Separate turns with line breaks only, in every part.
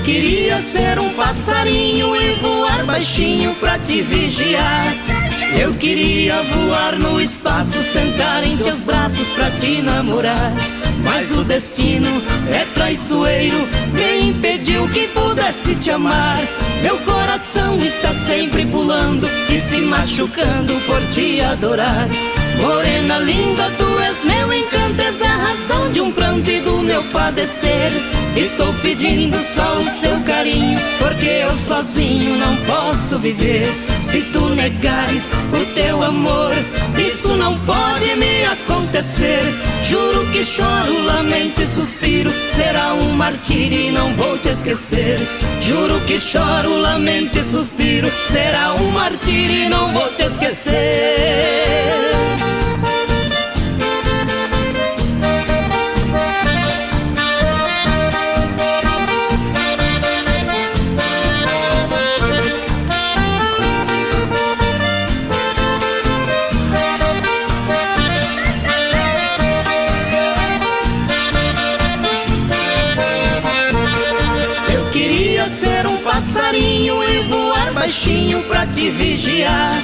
Queria ser um passarinho e voar baixinho pra te vigiar. Eu queria voar no espaço, sentar em teus braços pra te namorar. Mas o destino é traiçoeiro, me impediu que pudesse te amar. Meu coração está sempre pulando e se machucando por te adorar. Morena linda, tu és meu encanto, és a razão de um pranto e do meu padecer. Estou pedindo só o seu carinho, porque eu sozinho não posso viver. Se tu negares o teu amor, isso não pode me acontecer. Juro que choro, lamento e suspiro, será um martírio e não vou te esquecer. Juro que choro, lamento e suspiro, será um martírio e não vou te esquecer. Ser um passarinho e voar baixinho pra te vigiar.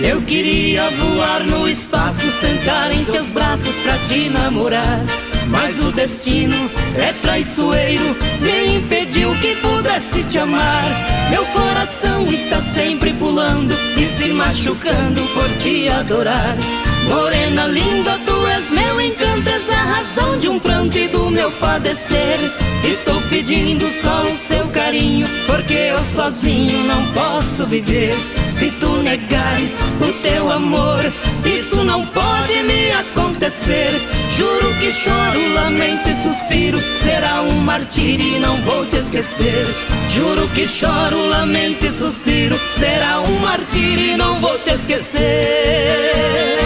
Eu queria voar no espaço, sentar em teus braços pra te namorar. Mas o destino é traiçoeiro, me impediu que pudesse te amar. Meu coração está sempre pulando e se machucando por te adorar. Morena linda, tu és meu encanto, és a razão de um pranto e do meu padecer. Estou pedindo só o seu carinho, porque eu sozinho não posso viver. Se tu negares o teu amor, isso não pode me acontecer. Juro que choro, lamento e suspiro, será um martírio e não vou te esquecer. Juro que choro, lamento e suspiro, será um martírio e não vou te esquecer.